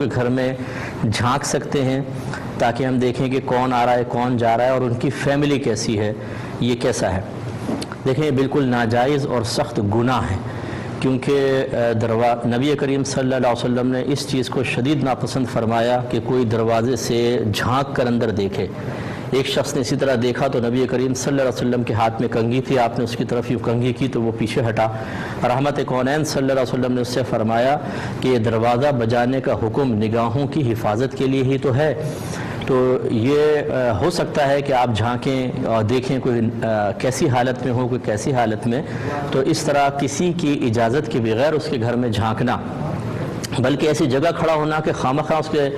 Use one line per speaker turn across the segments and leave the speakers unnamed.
گھر میں جھانک سکتے ہیں تاکہ ہم دیکھیں کہ کون آ رہا ہے کون جا رہا ہے اور ان کی فیملی کیسی ہے، یہ کیسا ہے۔ دیکھیں یہ بالکل ناجائز اور سخت گناہ ہے، کیونکہ نبی کریم صلی اللہ علیہ وسلم نے اس چیز کو شدید ناپسند فرمایا کہ کوئی دروازے سے جھانک کر اندر دیکھے۔ ایک شخص نے اسی طرح دیکھا تو نبی کریم صلی اللہ علیہ وسلم کے ہاتھ میں کنگھی تھی، آپ نے اس کی طرف یوں کنگھی کی تو وہ پیچھے ہٹا۔ رحمت کونین صلی اللہ علیہ وسلم نے اس سے فرمایا کہ یہ دروازہ بجانے کا حکم نگاہوں کی حفاظت کے لیے ہی تو ہے، تو یہ ہو سکتا ہے کہ آپ جھانکیں اور دیکھیں کوئی کیسی حالت میں ہو، کوئی کیسی حالت میں، تو اس طرح کسی کی اجازت کے بغیر اس کے گھر میں جھانکنا، بلکہ ایسی جگہ کھڑا ہونا کہ خامخواہ اس کے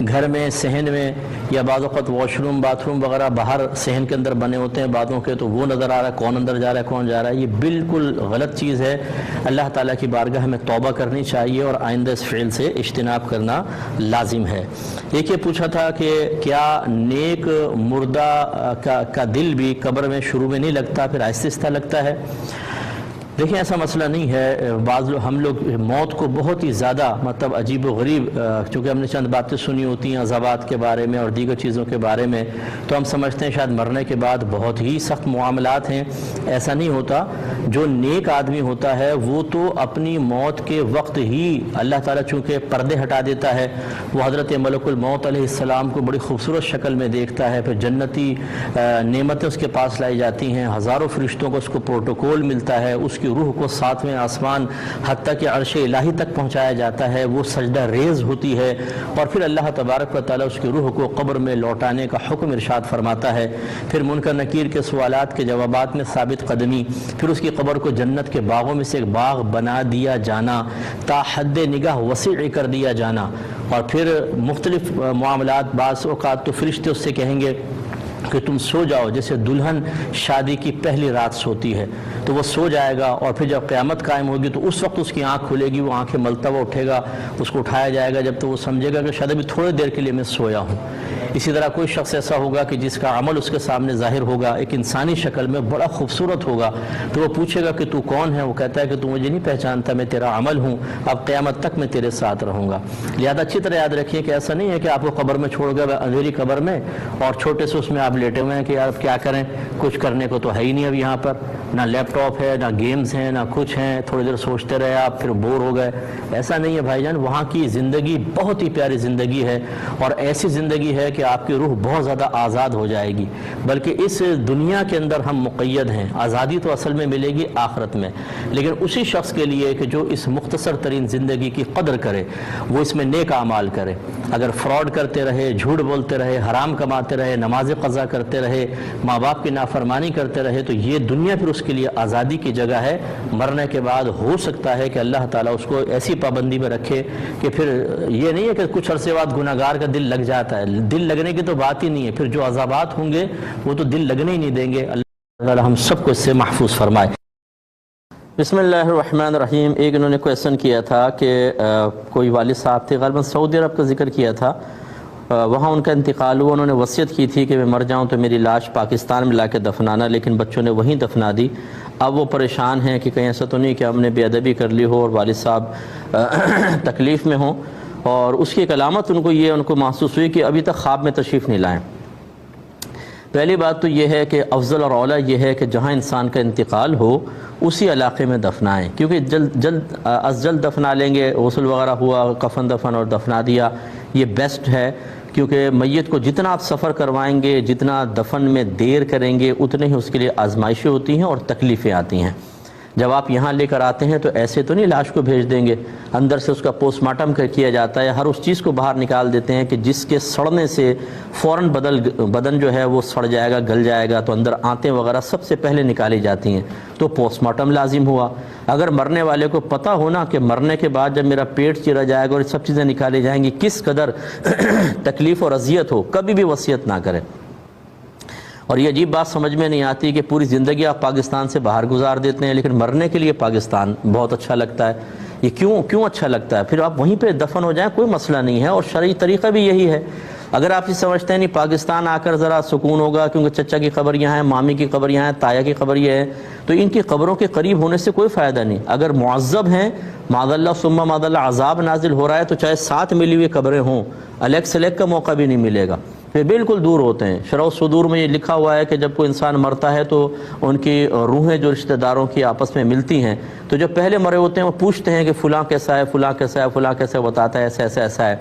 گھر میں صحن میں یا بعض اوقات واش روم باتھ روم وغیرہ باہر صحن کے اندر بنے ہوتے ہیں بعضوں کے، تو وہ نظر آ رہا ہے کون اندر جا رہا ہے کون جا رہا ہے، یہ بالکل غلط چیز ہے۔ اللہ تعالیٰ کی بارگاہ میں توبہ کرنی چاہیے اور آئندہ اس فعل سے اجتناب کرنا لازم ہے۔ ایک یہ پوچھا تھا کہ کیا نیک مردہ کا دل بھی قبر میں شروع میں نہیں لگتا، پھر آہستہ آہستہ لگتا ہے؟ دیکھیں ایسا مسئلہ نہیں ہے۔ ہم لوگ موت کو بہت ہی زیادہ عجیب و غریب، چونکہ ہم نے چند باتیں سنی ہوتی ہیں عذابات کے بارے میں اور دیگر چیزوں کے بارے میں، تو ہم سمجھتے ہیں شاید مرنے کے بعد بہت ہی سخت معاملات ہیں۔ ایسا نہیں ہوتا۔ جو نیک آدمی ہوتا ہے وہ تو اپنی موت کے وقت ہی اللہ تعالیٰ چونکہ پردے ہٹا دیتا ہے، وہ حضرت ملک الموت علیہ السلام کو بڑی خوبصورت شکل میں دیکھتا ہے، پھر جنتی نعمتیں اس کے پاس لائی جاتی ہیں، ہزاروں فرشتوں کو اس کو پروٹوکول ملتا ہے، اس کی روح کو ساتویں آسمان حتیٰ کہ عرش الہی تک پہنچایا جاتا ہے، وہ سجدہ ریز ہوتی ہے، اور پھر اللہ تبارک و تعالیٰ اس کی روح کو قبر میں لوٹانے کا حکم ارشاد فرماتا ہے۔ پھر منکر نکیر کے سوالات کے جوابات میں ثابت قدمی، پھر اس کی قبر کو جنت کے باغوں میں سے ایک باغ بنا دیا جانا، تا حد نگاہ وسیع کر دیا جانا، اور پھر مختلف معاملات۔ بعض اوقات تو فرشتے اس سے کہیں گے کہ تم سو جاؤ، جیسے دلہن شادی کی پہلی رات سوتی ہے، تو وہ سو جائے گا، اور پھر جب قیامت قائم ہوگی تو اس وقت اس کی آنکھ کھلے گی، وہ آنکھیں ملتا ہوا اٹھے گا، اس کو اٹھایا جائے گا، جب تو وہ سمجھے گا کہ شاید ابھی تھوڑی دیر کے لیے میں سویا ہوں۔ اسی طرح کوئی شخص ایسا ہوگا کہ جس کا عمل اس کے سامنے ظاہر ہوگا، ایک انسانی شکل میں بڑا خوبصورت ہوگا، تو وہ پوچھے گا کہ تو کون ہے؟ وہ کہتا ہے کہ تو مجھے نہیں پہچانتا، میں تیرا عمل ہوں، اب قیامت تک میں تیرے ساتھ رہوں گا۔ لہذا اچھی طرح یاد رکھیے کہ ایسا نہیں ہے کہ آپ کو قبر میں چھوڑ گئے اندھیری قبر میں اور چھوٹے سے اس میں آپ لیٹے ہوئے ہیں کہ یار اب کیا کریں، کچھ کرنے کو تو ہے ہی نہیں، اب یہاں پر نہ لیپ ٹاپ ہے، نہ گیمز ہیں، نہ کچھ ہیں، تھوڑی دیر سوچتے رہے آپ پھر بور ہو گئے۔ ایسا نہیں ہے بھائی جان، وہاں کی زندگی بہت ہی پیاری زندگی ہے، اور ایسی زندگی ہے کہ آپ کی روح بہت زیادہ آزاد ہو جائے گی، بلکہ اس دنیا کے اندر ہم مقید ہیں، آزادی تو اصل میں ملے گی آخرت میں، لیکن اسی شخص کے لیے کہ جو اس مختصر ترین زندگی کی قدر کرے، وہ اس میں نیک اعمال کرے۔ اگر فراڈ کرتے رہے، جھوٹ بولتے رہے، حرام کماتے رہے، نماز قضا کرتے رہے، ماں باپ کی نافرمانی کرتے رہے، تو یہ دنیا پھر اس کے لیے آزادی کی جگہ ہے۔ مرنے کے بعد ہو سکتا ہے کہ اللہ تعالیٰ اس کو ایسی پابندی میں رکھے کہ پھر یہ نہیں ہے کہ کچھ عرصے بعد گناہ گار کا دل لگ جاتا ہے، دل لگنے کی تو بات ہی نہیں ہے، پھر جو عذابات ہوں گے وہ تو دل لگنے ہی نہیں دیں گے۔ اللہ تعالیٰ ہم سب کو اس سے محفوظ فرمائے۔ بسم اللہ الرحمن الرحیم۔ ایک انہوں نے کویسچن کیا تھا کہ کوئی والد صاحب تھے، غالباً سعودی عرب کا ذکر کیا تھا، وہاں ان کا انتقال ہوا، انہوں نے وصیت کی تھی کہ میں مر جاؤں تو میری لاش پاکستان میں لا کے دفنانا، لیکن بچوں نے وہیں دفنا دی۔ اب وہ پریشان ہیں کہ کہیں ایسا تو نہیں کہ ہم نے بے ادبی کر لی ہو اور والد صاحب تکلیف میں ہوں، اور اس کی ایک علامت ان کو محسوس ہوئی کہ ابھی تک خواب میں تشریف نہیں لائیں۔ پہلی بات تو یہ ہے کہ افضل اور اولیٰ یہ ہے کہ جہاں انسان کا انتقال ہو اسی علاقے میں دفنائیں، کیونکہ جلد دفنا لیں گے، غسل وغیرہ ہوا، کفن دفن اور دفنا دیا، یہ بیسٹ ہے، کیونکہ میت کو جتنا آپ سفر کروائیں گے، جتنا دفن میں دیر کریں گے، اتنے ہی اس کے لیے آزمائشیں ہوتی ہیں اور تکلیفیں آتی ہیں۔ جب آپ یہاں لے کر آتے ہیں تو ایسے تو نہیں لاش کو بھیج دیں گے، اندر سے اس کا پوسٹ مارٹم کیا جاتا ہے، ہر اس چیز کو باہر نکال دیتے ہیں کہ جس کے سڑنے سے فوراً بدن جو ہے وہ سڑ جائے گا، گل جائے گا، تو اندر آنتیں وغیرہ سب سے پہلے نکالی جاتی ہیں، تو پوسٹ مارٹم لازم ہوا۔ اگر مرنے والے کو پتہ ہونا کہ مرنے کے بعد جب میرا پیٹ چیرا جائے گا اور یہ سب چیزیں نکالی جائیں گی کس قدر تکلیف اور اذیت ہو، کبھی بھی وصیت نہ کرے۔ اور یہ عجیب بات سمجھ میں نہیں آتی کہ پوری زندگی آپ پاکستان سے باہر گزار دیتے ہیں، لیکن مرنے کے لیے پاکستان بہت اچھا لگتا ہے۔ یہ کیوں اچھا لگتا ہے؟ پھر آپ وہیں پہ دفن ہو جائیں، کوئی مسئلہ نہیں ہے، اور شرعی طریقہ بھی یہی ہے۔ اگر آپ یہ سمجھتے ہیں نہیں پاکستان آ کر ذرا سکون ہوگا کیونکہ چچا کی قبر یہاں ہے، مامی کی قبر یہاں ہے، تایا کی قبر یہ ہے، تو ان کی قبروں کے قریب ہونے سے کوئی فائدہ نہیں۔ اگر معذب ہیں، معاذ اللہ ثم معاذ اللہ عذاب نازل ہو رہا ہے، تو چاہے ساتھ ملی ہوئی قبریں ہوں، الیک سلیک کا موقع بھی نہیں ملے گا، یہ بالکل دور ہوتے ہیں۔ شرح الصدور میں یہ لکھا ہوا ہے کہ جب کوئی انسان مرتا ہے تو ان کی روحیں جو رشتہ داروں کی آپس میں ملتی ہیں، تو جو پہلے مرے ہوتے ہیں وہ پوچھتے ہیں کہ فلاں کیسا ہے، فلاں کیسا ہے، فلاں کیسا ہے، بتاتا ہے ایسا ایسا ایسا ہے۔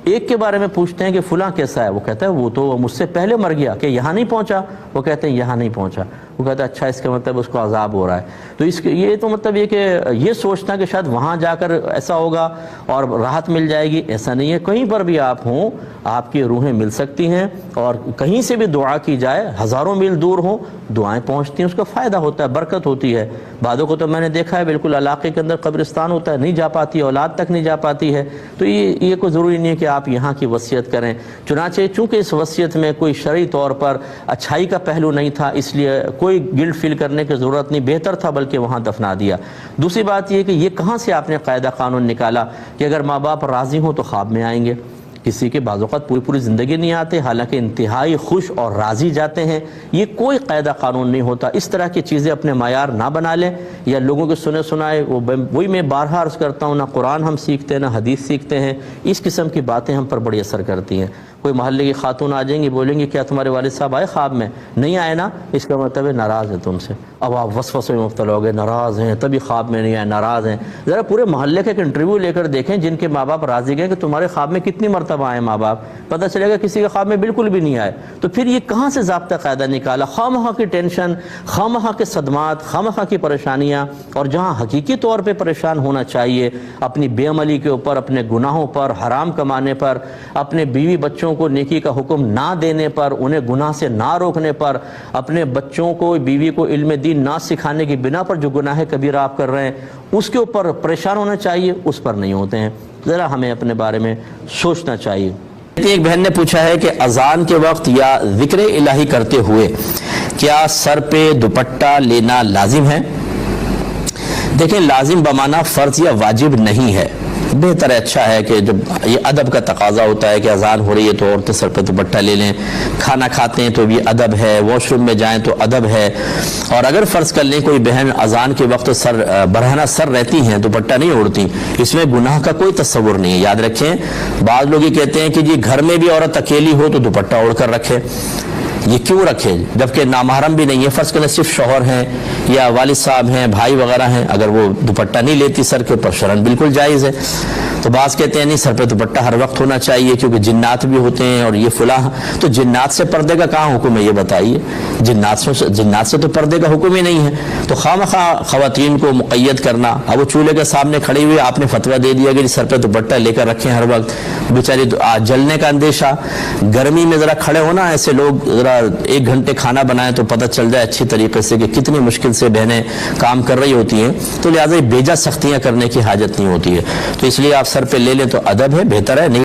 ایک کے بارے میں پوچھتے ہیں کہ فلاں کیسا ہے، وہ کہتا ہے وہ تو مجھ سے پہلے مر گیا، کہ یہاں نہیں پہنچا، وہ کہتے ہیں یہاں نہیں پہنچا، وہ کہتا ہے اچھا اس کا مطلب اس کو عذاب ہو رہا ہے۔ تو اس کے یہ تو مطلب یہ کہ یہ سوچنا کہ شاید وہاں جا کر ایسا ہوگا اور راحت مل جائے گی، ایسا نہیں ہے۔ کہیں پر بھی آپ ہوں آپ کی روحیں مل سکتی ہیں، اور کہیں سے بھی دعا کی جائے، ہزاروں میل دور ہوں دعائیں پہنچتی ہیں، اس کا فائدہ ہوتا ہے، برکت ہوتی ہے۔ بعضوں کو تو میں نے دیکھا ہے بالکل علاقے کے اندر قبرستان ہوتا ہے، نہیں جا پاتی، اولاد تک نہیں جا پاتی ہے، تو یہ کوئی ضروری نہیں ہے کہ آپ یہاں کی وصیت کریں۔ چنانچہ چونکہ اس وصیت میں کوئی شرعی طور پر اچھائی کا پہلو نہیں تھا، اس لیے کوئی گلٹ فیل کرنے کی ضرورت نہیں، بہتر تھا بلکہ وہاں دفنا دیا۔ دوسری بات یہ کہ یہ کہاں سے آپ نے قاعدہ قانون نکالا کہ اگر ماں باپ راضی ہوں تو خواب میں آئیں گے؟ کسی کے بعض اوقات پوری زندگی نہیں آتے، حالانکہ انتہائی خوش اور راضی جاتے ہیں، یہ کوئی قاعدہ قانون نہیں ہوتا۔ اس طرح کی چیزیں اپنے معیار نہ بنا لیں، یا لوگوں کے سنے سنائے وہی میں بارہا عرض کرتا ہوں، نہ قرآن ہم سیکھتے ہیں نہ حدیث سیکھتے ہیں، اس قسم کی باتیں ہم پر بڑی اثر کرتی ہیں۔ کوئی محلے کی خاتون آ جائیں گی، بولیں گی کیا تمہارے والد صاحب آئے خواب میں؟ نہیں آئے نا، اس کا مطلب ہے ناراض ہے تم سے۔ اب آپ وسوسے میں مبتلا ہو گئے، ناراض ہیں تبھی خواب میں نہیں آئے، ناراض ہیں۔ ذرا پورے محلے کا ایک انٹرویو لے کر دیکھیں جن کے ماں باپ راضی گئے کہ تمہارے خواب میں کتنی مرتبہ آئے ماں باپ، پتہ چلے گا کسی کے خواب میں بالکل بھی نہیں آئے۔ تو پھر یہ کہاں سے ضابطہ قاعدہ نکالا؟ خواہ کی ٹینشن، خواہ کے صدمات، خواہ کی پریشانیاں، اور جہاں حقیقی طور پہ پریشان ہونا چاہیے اپنی بے عملی کے اوپر، اپنے گناہوں پر، حرام کمانے پر، اپنے بیوی بچوں کو نیکی کا حکم نہ دینے پر، انہیں گناہ سے نہ روکنے پر، اپنے بچوں کو بیوی کو علم دین نہ سکھانے کی بنا پر جو گناہ کبیرہ آپ کر رہے ہیں اس کے اوپر پریشان ہونا چاہیے، اس پر نہیں ہوتے ہیں۔ ذرا ہمیں اپنے بارے میں سوچنا چاہیے۔ ایک بہن نے پوچھا ہے کہ اذان کے وقت یا ذکر الہی کرتے ہوئے کیا سر پہ دوپٹہ لینا لازم ہے؟ دیکھیں، لازم بمانا فرض یا واجب نہیں ہے، بہتر ہے، اچھا ہے کہ جب یہ ادب کا تقاضا ہوتا ہے کہ اذان ہو رہی ہے تو عورتیں سر پہ دوپٹہ لے لیں، کھانا کھاتے ہیں تو بھی ادب ہے، واش روم میں جائیں تو ادب ہے۔ اور اگر فرض کر لیں کوئی بہن اذان کے وقت برہنہ سر رہتی ہیں، دوپٹہ نہیں اوڑھتی، اس میں گناہ کا کوئی تصور نہیں ہے۔ یاد رکھیں، بعض لوگ یہ کہتے ہیں کہ جی گھر میں بھی عورت اکیلی ہو تو دوپٹہ اوڑھ کر رکھے، یہ کیوں رکھے جبکہ نامحرم بھی نہیں ہے؟ فرض کریں صرف شوہر ہیں یا والد صاحب ہیں، بھائی وغیرہ ہیں، اگر وہ دوپٹہ نہیں لیتی سر کے اوپر شرعاً بالکل جائز ہے۔ تو بعض کہتے ہیں نہیں سر پہ دوپٹہ ہر وقت ہونا چاہیے کیونکہ جنات بھی ہوتے ہیں اور یہ فلاں، تو جنات سے پردے کا کہاں حکم ہے یہ بتائیے؟ جنات سے تو پردے کا حکم ہی نہیں ہے۔ تو خواہ خواتین کو مقید کرنا، اب وہ چولہے کے سامنے کھڑی ہوئی آپ نے فتویٰ دے دیا کہ سر پہ دوپٹہ لے کر رکھیں ہر وقت، بیچاری جلنے کا اندیشہ، گرمی میں ذرا کھڑے ہونا، ایسے لوگ ذرا 1 گھنٹے کھانا بنائیں تو پتہ چل جائے اچھی طریقے سے کہ کتنی مشکل سے بہنیں کام کر رہی ہوتی ہیں، تو لہٰذا بیجا سختیاں کرنے کی حاجت نہیں ہوتی ہے۔ تو اس لیے آپ سر پہ لے لیں تو ادب ہے، بہتر ہے۔ نہیں